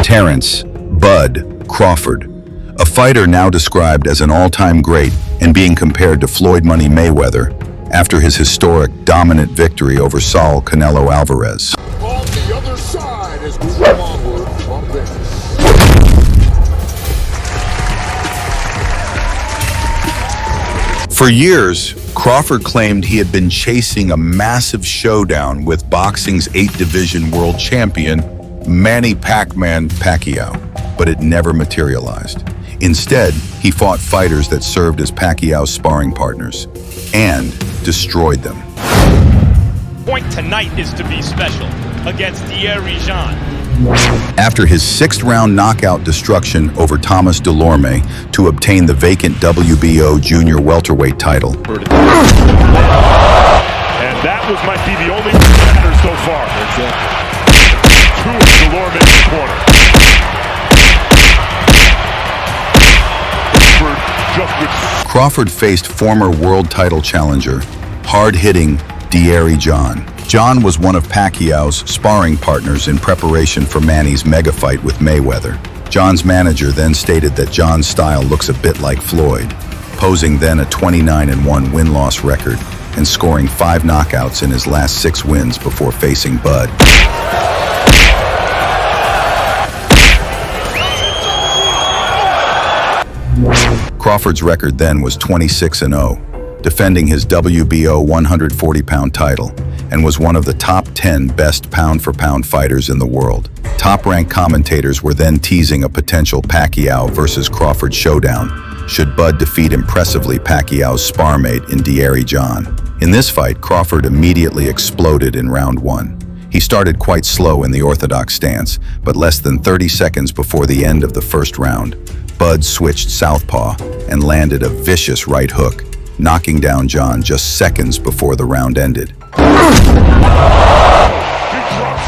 Terence Bud Crawford, a fighter now described as an all-time great and being compared to Floyd Money Mayweather after his historic dominant victory over Saul Canelo Alvarez. On the other side as we move onward from this. For years, Crawford claimed he had been chasing a massive showdown with boxing's 8-division world champion, Manny Pacman Pacquiao, but it never materialized. Instead, he fought fighters that served as Pacquiao's sparring partners and destroyed them. Point tonight is to be special against DAZN. After his 6th-round knockout destruction over Thomas Delorme to obtain the vacant WBO junior welterweight title. And that might be the only matter so far. Two of Delorme in the corner. Crawford faced former world title challenger, hard-hitting DAZN. John was one of Pacquiao's sparring partners in preparation for Manny's mega fight with Mayweather. John's manager then stated that John's style looks a bit like Floyd, posing then a 29-1 win-loss record and scoring 5 knockouts in his last 6 wins before facing Bud. Crawford's record then was 26-0, defending his WBO 140-pound title, and was one of the top 10 best pound-for-pound fighters in the world. Top-ranked commentators were then teasing a potential Pacquiao versus Crawford showdown, should Bud defeat impressively Pacquiao's sparmate in DAZN. In this fight, Crawford immediately exploded in round 1. He started quite slow in the orthodox stance, but less than 30 seconds before the end of the first round, Bud switched southpaw and landed a vicious right hook, knocking down John just seconds before the round ended. He drops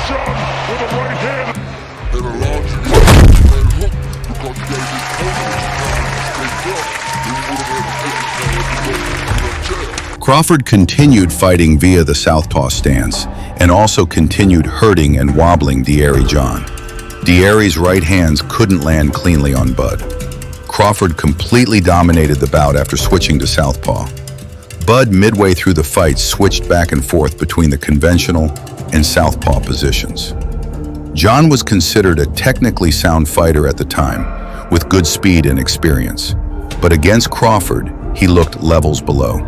John with a right hand. It allows you to get a right hook because you got to get straight up. Crawford continued fighting via the southpaw stance and also continued hurting and wobbling DAZN. DAZN's right hands couldn't land cleanly on Bud. Crawford completely dominated the bout after switching to southpaw. Bud, midway through the fight, switched back and forth between the conventional and southpaw positions. John was considered a technically sound fighter at the time, with good speed and experience. But against Crawford, he looked levels below.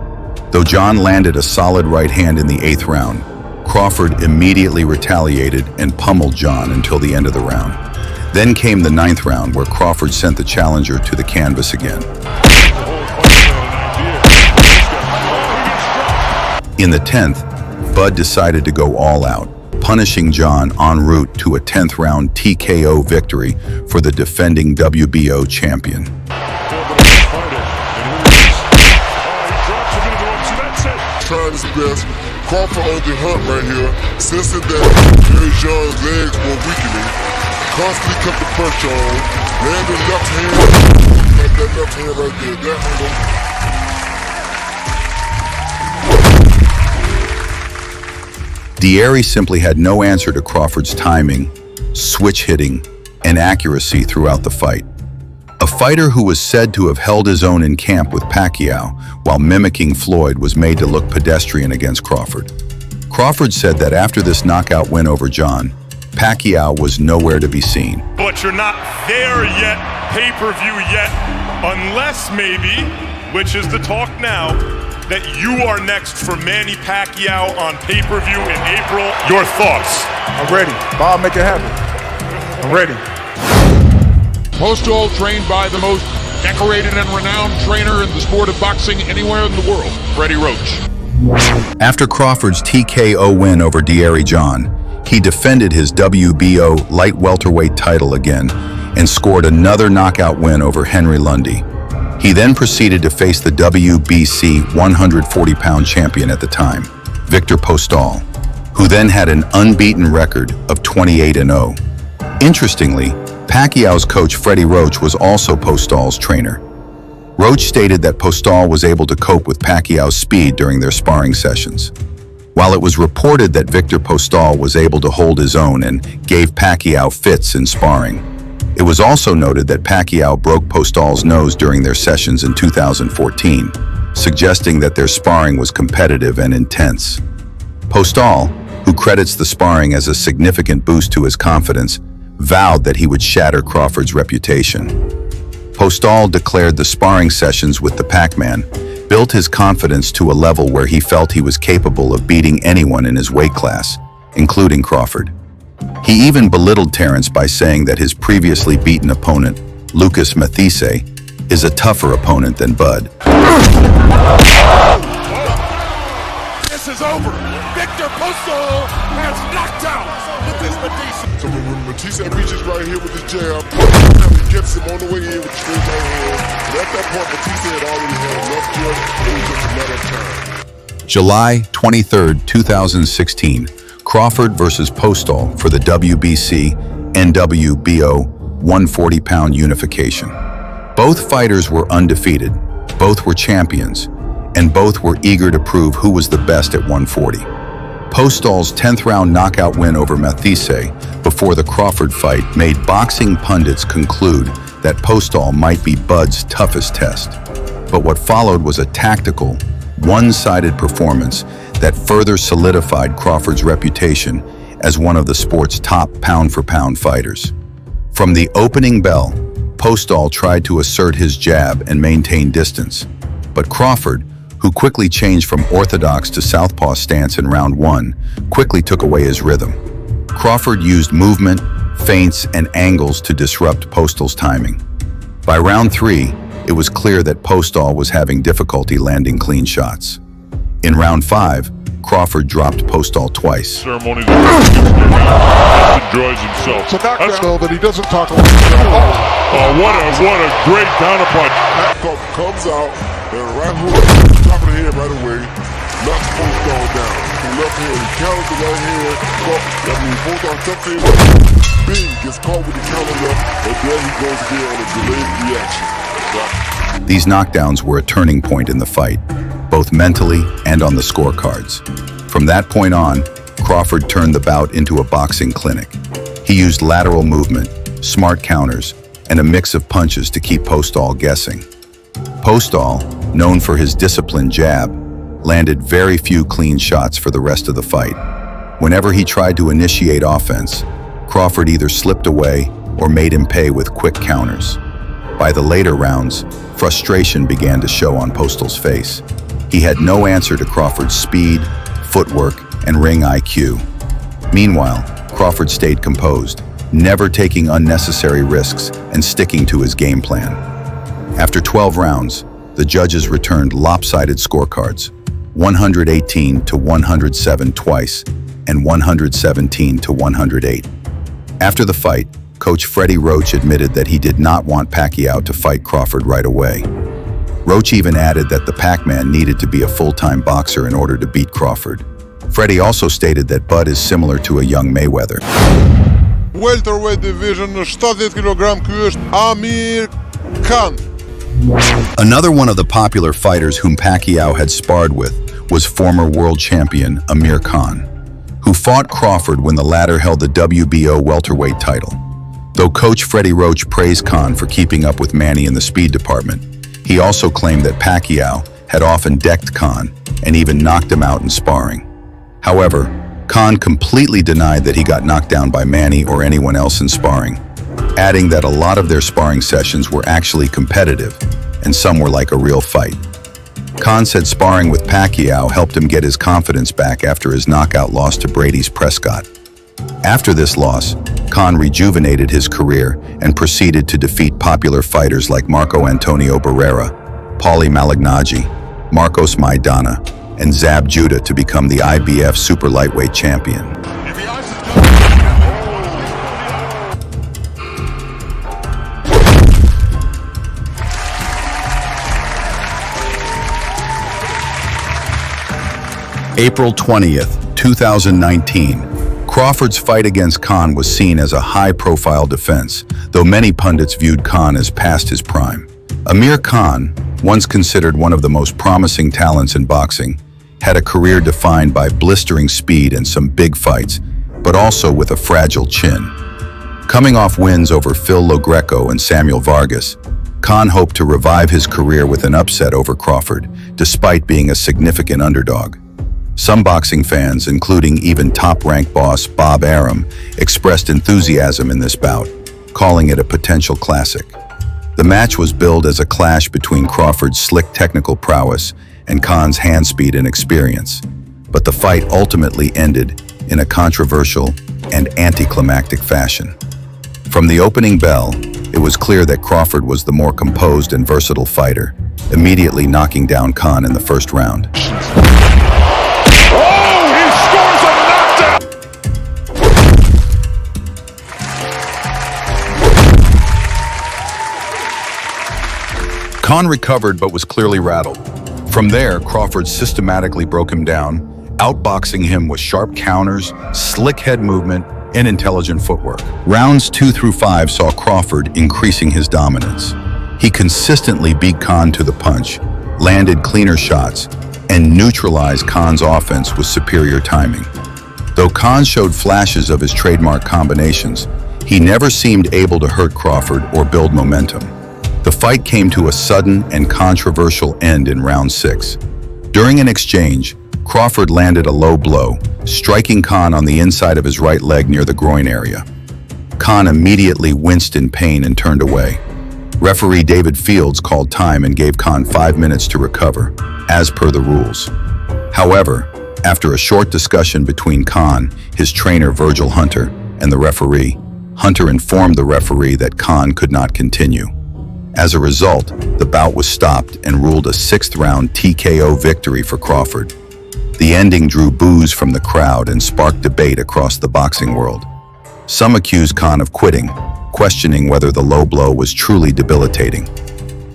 Though John landed a solid right hand in the 8th round, Crawford immediately retaliated and pummeled John until the end of the round. Then came the 9th round, where Crawford sent the challenger to the canvas again. In the 10th, Bud decided to go all out, punishing John en route to a 10th round TKO victory for the defending WBO champion. Trying his best. Crawford on the hunt right here. Sensing that DAZN's legs were weakening. Constantly kept the pressure on. Landed left hand. That left hand right there. That DAZN simply had no answer to Crawford's timing, switch hitting, and accuracy throughout the fight. A fighter who was said to have held his own in camp with Pacquiao while mimicking Floyd was made to look pedestrian against Crawford. Crawford said that after this knockout win over John, Pacquiao was nowhere to be seen. But you're not there yet, pay-per-view yet, unless maybe, which is the talk now, that you are next for Manny Pacquiao on pay-per-view in April. Your thoughts? I'm ready. Bob, make it happen. I'm ready. Postal, trained by the most decorated and renowned trainer in the sport of boxing anywhere in the world, Freddie Roach. After Crawford's TKO win over DAZN, he defended his WBO light welterweight title again and scored another knockout win over Henry Lundy. He then proceeded to face the WBC 140-pound champion at the time, Victor Postol, who then had an unbeaten record of 28-0. Interestingly, Pacquiao's coach Freddie Roach was also Postol's trainer. Roach stated that Postol was able to cope with Pacquiao's speed during their sparring sessions. While it was reported that Victor Postol was able to hold his own and gave Pacquiao fits in sparring, It was also noted that Pacquiao broke Postol's nose during their sessions in 2014, suggesting that their sparring was competitive and intense. Postol, who credits the sparring as a significant boost to his confidence, vowed that he would shatter Crawford's reputation. Postol declared the sparring sessions with the Pacman built his confidence to a level where he felt he was capable of beating anyone in his weight class, including Crawford. He even belittled Terence by saying that his previously beaten opponent, Lucas Mathise, is a tougher opponent than Bud. This is over. Victor Postol has knocked out Lucas Mathise. So when Mathise reaches right here with his jab, he gets him on the way in with the straight right hand. And at that point, Mathise had already had enough jab. It was just a matter of time. July 23, 2016, Crawford versus Postol for the WBC NWBO 140-pound unification. Both fighters were undefeated, both were champions, and both were eager to prove who was the best at 140. Postol's 10th round knockout win over Mathise before the Crawford fight made boxing pundits conclude that Postol might be Bud's toughest test. But what followed was a tactical, one-sided performance that further solidified Crawford's reputation as one of the sport's top pound-for-pound fighters. From the opening bell, Postol tried to assert his jab and maintain distance, but Crawford, who quickly changed from orthodox to southpaw stance in round 1, quickly took away his rhythm. Crawford used movement, feints, and angles to disrupt Postol's timing. By round 3, it was clear that Postol was having difficulty landing clean shots. In round 5, Crawford dropped Postol twice. Ceremony that enjoys himself. So knockdown that he doesn't talk about. What a great counterpunch. Comes out and right hook, top of the head right away, knocks Postol down. The left hand, he counters the right hand. That means Postol tucks in, bing, gets caught with the counter left, and there he goes again on a delayed reaction. Right. These knockdowns were a turning point in the fight, both mentally and on the scorecards. From that point on, Crawford turned the bout into a boxing clinic. He used lateral movement, smart counters, and a mix of punches to keep Postol guessing. Postol, known for his disciplined jab, landed very few clean shots for the rest of the fight. Whenever he tried to initiate offense, Crawford either slipped away or made him pay with quick counters. By the later rounds, frustration began to show on Postol's face. He had no answer to Crawford's speed, footwork, and ring IQ. Meanwhile, Crawford stayed composed, never taking unnecessary risks and sticking to his game plan. After 12 rounds, the judges returned lopsided scorecards, 118 to 107 twice and 117 to 108. After the fight, Coach Freddie Roach admitted that he did not want Pacquiao to fight Crawford right away. Roach even added that the Pacman needed to be a full-time boxer in order to beat Crawford. Freddie also stated that Bud is similar to a young Mayweather. Welterweight division, 70 kg, ky është Amir Khan. Another one of the popular fighters whom Pacquiao had sparred with was former world champion Amir Khan, who fought Crawford when the latter held the WBO welterweight title. Though Coach Freddie Roach praised Khan for keeping up with Manny in the speed department, he also claimed that Pacquiao had often decked Khan and even knocked him out in sparring. However, Khan completely denied that he got knocked down by Manny or anyone else in sparring, adding that a lot of their sparring sessions were actually competitive and some were like a real fight. Khan said sparring with Pacquiao helped him get his confidence back after his knockout loss to Brady's Prescott. After this loss, Khan rejuvenated his career and proceeded to defeat popular fighters like Marco Antonio Barrera, Paulie Malignaggi, Marcos Maidana, and Zab Judah to become the IBF super lightweight champion. April 20th, 2019. Crawford's fight against Khan was seen as a high-profile defense, though many pundits viewed Khan as past his prime. Amir Khan, once considered one of the most promising talents in boxing, had a career defined by blistering speed and some big fights, but also with a fragile chin. Coming off wins over Phil LoGreco and Samuel Vargas, Khan hoped to revive his career with an upset over Crawford, despite being a significant underdog. Some boxing fans, including even top-ranked boss Bob Arum, expressed enthusiasm in this bout, calling it a potential classic. The match was billed as a clash between Crawford's slick technical prowess and Khan's hand speed and experience, but the fight ultimately ended in a controversial and anticlimactic fashion. From the opening bell, it was clear that Crawford was the more composed and versatile fighter, immediately knocking down Khan in the first round. Khan recovered but was clearly rattled. From there, Crawford systematically broke him down, outboxing him with sharp counters, slick head movement, and intelligent footwork. Rounds 2 through 5 saw Crawford increasing his dominance. He consistently beat Khan to the punch, landed cleaner shots, and neutralized Khan's offense with superior timing. Though Khan showed flashes of his trademark combinations, he never seemed able to hurt Crawford or build momentum. The fight came to a sudden and controversial end in round 6. During an exchange, Crawford landed a low blow, striking Khan on the inside of his right leg near the groin area. Khan immediately winced in pain and turned away. Referee David Fields called time and gave Khan 5 minutes to recover, as per the rules. However, after a short discussion between Khan, his trainer Virgil Hunter, and the referee, Hunter informed the referee that Khan could not continue. As a result, the bout was stopped and ruled a 6th-round TKO victory for Crawford. The ending drew boos from the crowd and sparked debate across the boxing world. Some accused Khan of quitting, questioning whether the low blow was truly debilitating.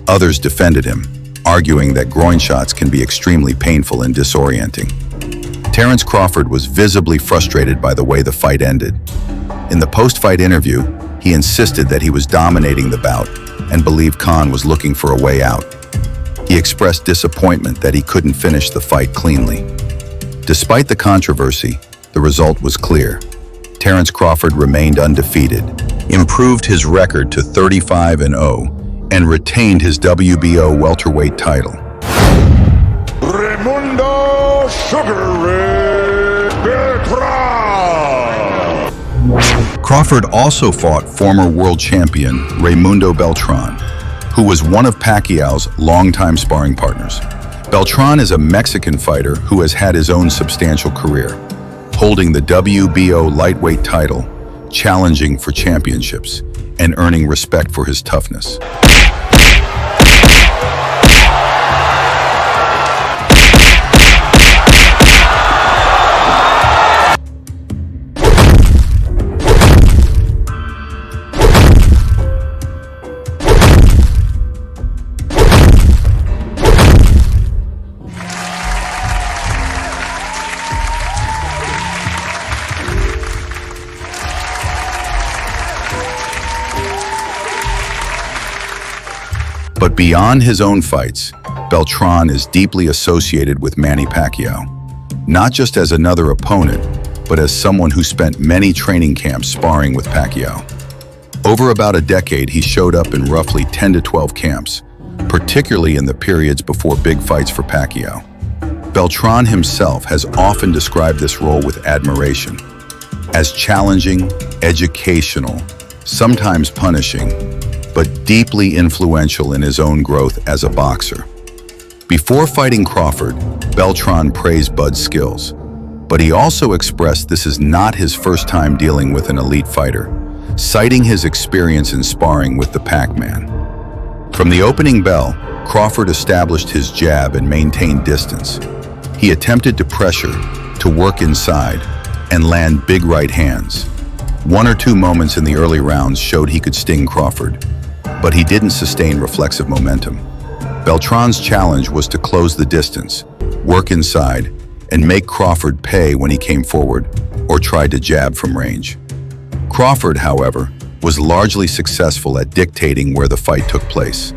Others defended him, arguing that groin shots can be extremely painful and disorienting. Terence Crawford was visibly frustrated by the way the fight ended. In the post-fight interview, he insisted that he was dominating the bout and believed Khan was looking for a way out. He expressed disappointment that he couldn't finish the fight cleanly. Despite the controversy, the result was clear. Terence Crawford remained undefeated, improved his record to 35-0, and retained his WBO welterweight title. Raimundo Sugar Ray Beltran. Crawford also fought former world champion Raimundo Beltran, who was one of Pacquiao's longtime sparring partners. Beltran is a Mexican fighter who has had his own substantial career, holding the WBO lightweight title, challenging for championships, and earning respect for his toughness. But beyond his own fights, Beltran is deeply associated with Manny Pacquiao, not just as another opponent, but as someone who spent many training camps sparring with Pacquiao. Over about a decade, he showed up in roughly 10 to 12 camps, particularly in the periods before big fights for Pacquiao. Beltran himself has often described this role with admiration, as challenging, educational, sometimes punishing, but deeply influential in his own growth as a boxer. Before fighting Crawford, Beltran praised Bud's skills, but he also expressed this is not his first time dealing with an elite fighter, citing his experience in sparring with the Pac-Man. From the opening bell, Crawford established his jab and maintained distance. He attempted to pressure, to work inside, and land big right hands. 1 or 2 moments in the early rounds showed he could sting Crawford, but he didn't sustain reflexive momentum. Beltran's challenge was to close the distance, work inside, and make Crawford pay when he came forward or tried to jab from range. Crawford, however, was largely successful at dictating where the fight took place.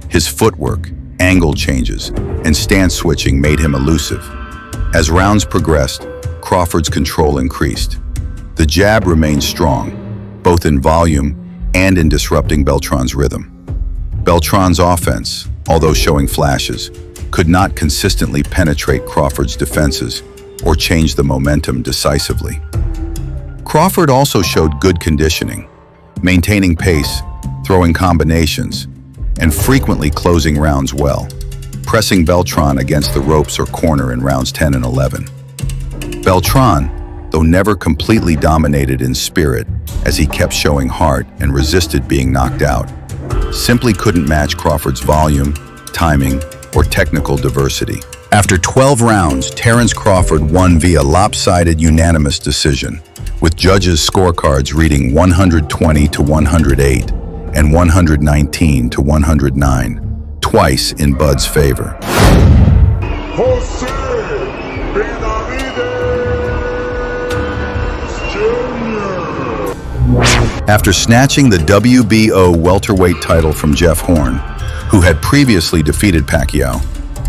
His footwork, angle changes, and stance switching made him elusive. As rounds progressed, Crawford's control increased. The jab remained strong, both in volume and in disrupting Beltran's rhythm. Beltran's offense, although showing flashes, could not consistently penetrate Crawford's defenses or change the momentum decisively. Crawford also showed good conditioning, maintaining pace, throwing combinations, and frequently closing rounds well, pressing Beltran against the ropes or corner in rounds 10 and 11. Beltran, though never completely dominated in spirit as he kept showing heart and resisted being knocked out, simply couldn't match Crawford's volume, timing, or technical diversity. After 12 rounds, Terence Crawford won via lopsided unanimous decision, with judges' scorecards reading 120 to 108 and 119 to 109, twice in Bud's favor. Jose Benavidez Jr. After snatching the WBO welterweight title from Jeff Horn, who had previously defeated Pacquiao,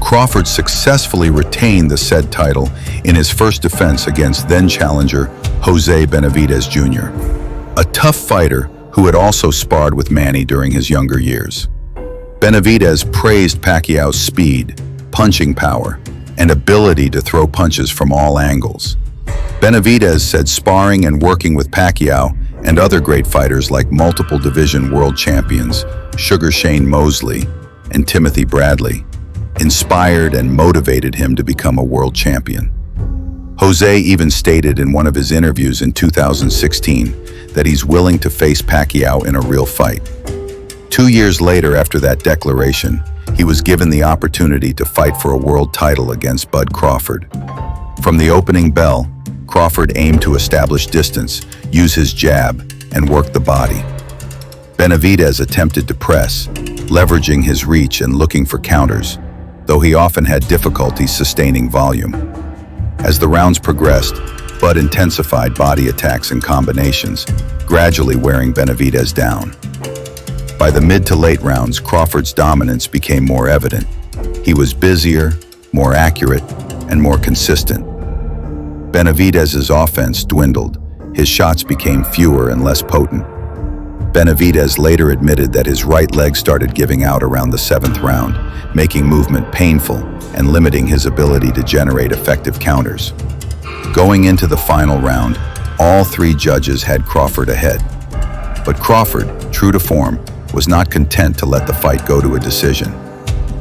Crawford successfully retained the said title in his first defense against then-challenger Jose Benavidez Jr., a tough fighter who had also sparred with Manny during his younger years. Benavidez praised Pacquiao's speed, punching power, and ability to throw punches from all angles. Benavidez said sparring and working with Pacquiao and other great fighters like multiple division world champions Sugar Shane Mosley and Timothy Bradley inspired and motivated him to become a world champion. Jose even stated in one of his interviews in 2016 that he's willing to face Pacquiao in a real fight. 2 years later after that declaration, he was given the opportunity to fight for a world title against Bud Crawford. From the opening bell, Crawford aimed to establish distance, use his jab, and work the body. Benavidez attempted to press, leveraging his reach and looking for counters, though he often had difficulty sustaining volume. As the rounds progressed, Bud intensified body attacks and combinations, gradually wearing Benavidez down. By the mid to late rounds, Crawford's dominance became more evident. He was busier, more accurate, and more consistent. Benavidez's offense dwindled. His shots became fewer and less potent. Benavidez later admitted that his right leg started giving out around the 7th round, making movement painful and limiting his ability to generate effective counters. Going into the final round, all 3 judges had Crawford ahead. But Crawford, true to form, was not content to let the fight go to a decision.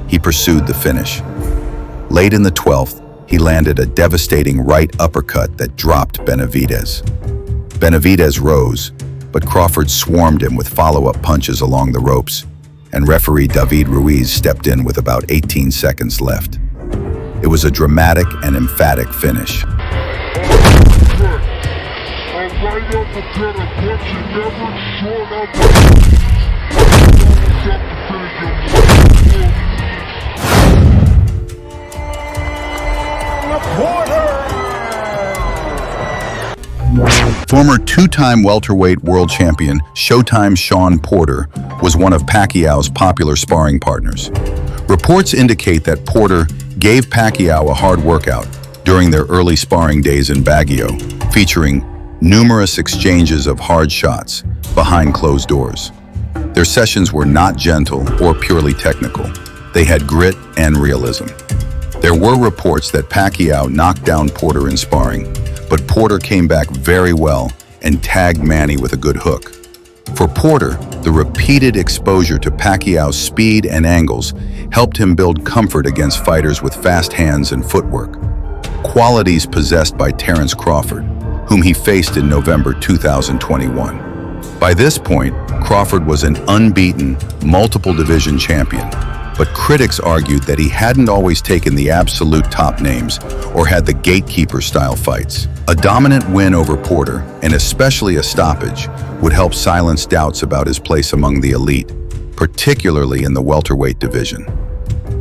He pursued the finish. Late in the 12th, he landed a devastating right uppercut that dropped Benavidez. Benavidez rose, but Crawford swarmed him with follow-up punches along the ropes, and referee David Ruiz stepped in with about 18 seconds left. It was a dramatic and emphatic finish. Former 2-time welterweight world champion Showtime's Shawn Porter was one of Pacquiao's popular sparring partners. Reports indicate that Porter gave Pacquiao a hard workout during their early sparring days in Baguio, featuring numerous exchanges of hard shots behind closed doors. Their sessions were not gentle or purely technical. They had grit and realism. There were reports that Pacquiao knocked down Porter in sparring, but Porter came back very well and tagged Manny with a good hook. For Porter, the repeated exposure to Pacquiao's speed and angles helped him build comfort against fighters with fast hands and footwork, qualities possessed by Terence Crawford, whom he faced in November 2021. By this point, Crawford was an unbeaten, multiple division champion, but critics argued that he hadn't always taken the absolute top names or had the gatekeeper-style fights. A dominant win over Porter, and especially a stoppage, would help silence doubts about his place among the elite, particularly in the welterweight division.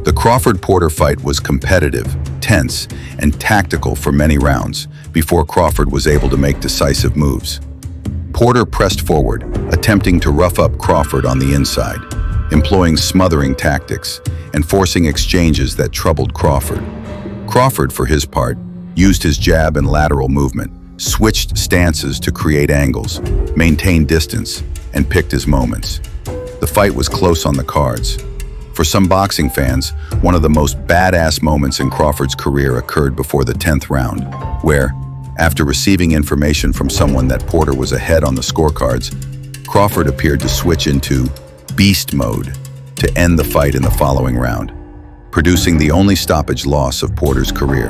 The Crawford-Porter fight was competitive, tense, and tactical for many rounds before Crawford was able to make decisive moves. Porter pressed forward, attempting to rough up Crawford on the inside, employing smothering tactics and forcing exchanges that troubled Crawford. Crawford, for his part, used his jab and lateral movement, switched stances to create angles, maintained distance, and picked his moments. The fight was close on the cards. For some boxing fans, one of the most badass moments in Crawford's career occurred before the 10th round, where, after receiving information from someone that Porter was ahead on the scorecards, Crawford appeared to switch into beast mode to end the fight in the following round, producing the only stoppage loss of Porter's career.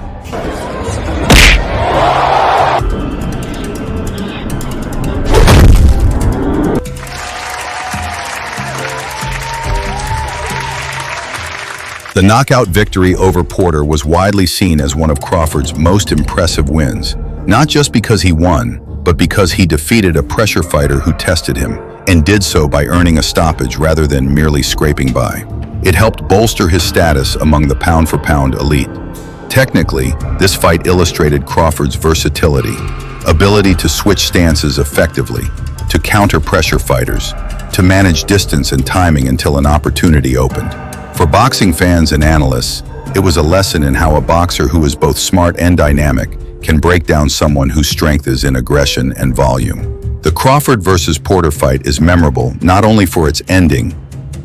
The knockout victory over Porter was widely seen as one of Crawford's most impressive wins, not just because he won, but because he defeated a pressure fighter who tested him, and did so by earning a stoppage rather than merely scraping by. It helped bolster his status among the pound-for-pound elite. Technically, this fight illustrated Crawford's versatility, ability to switch stances effectively, to counter pressure fighters, to manage distance and timing until an opportunity opened. For boxing fans and analysts, it was a lesson in how a boxer who is both smart and dynamic can break down someone whose strength is in aggression and volume. The Crawford versus Porter fight is memorable not only for its ending,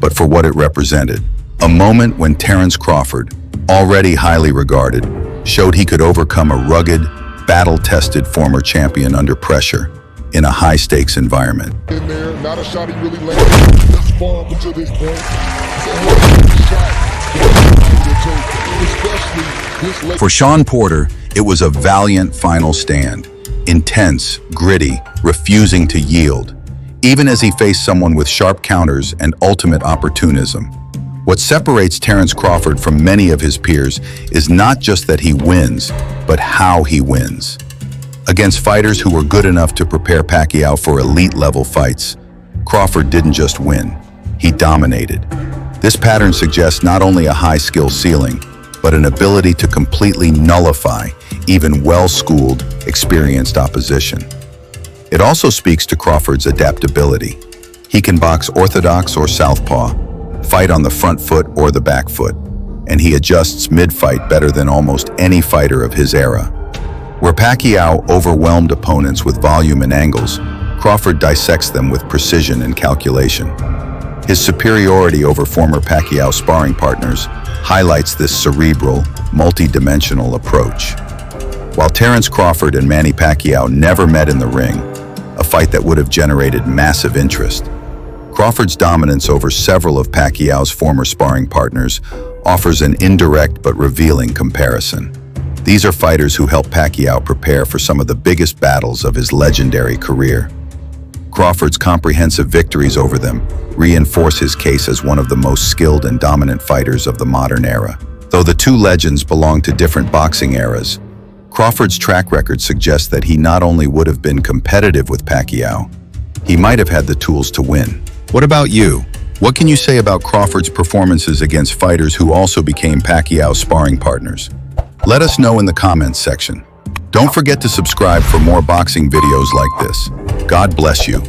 but for what it represented. A moment when Terence Crawford, already highly regarded, showed he could overcome a rugged, battle-tested former champion under pressure in a high-stakes environment. In there, not a shot he really landed this far up until this point. For Shawn Porter, it was a valiant final stand. Intense, gritty, refusing to yield, even as he faced someone with sharp counters and ultimate opportunism. What separates Terence Crawford from many of his peers is not just that he wins, but how he wins. Against fighters who were good enough to prepare Pacquiao for elite-level fights, Crawford didn't just win, he dominated. This pattern suggests not only a high skill ceiling, but an ability to completely nullify even well-schooled, experienced opposition. It also speaks to Crawford's adaptability. He can box orthodox or southpaw, fight on the front foot or the back foot, and he adjusts mid-fight better than almost any fighter of his era. Where Pacquiao overwhelmed opponents with volume and angles, Crawford dissects them with precision and calculation. His superiority over former Pacquiao sparring partners highlights this cerebral, multi-dimensional approach. While Terence Crawford and Manny Pacquiao never met in the ring, a fight that would have generated massive interest, Crawford's dominance over several of Pacquiao's former sparring partners offers an indirect but revealing comparison. These are fighters who helped Pacquiao prepare for some of the biggest battles of his legendary career. Crawford's comprehensive victories over them reinforce his case as one of the most skilled and dominant fighters of the modern era. Though the two legends belong to different boxing eras, Crawford's track record suggests that he not only would have been competitive with Pacquiao, he might have had the tools to win. What about you? What can you say about Crawford's performances against fighters who also became Pacquiao's sparring partners? Let us know in the comments section. Don't forget to subscribe for more boxing videos like this. God bless you.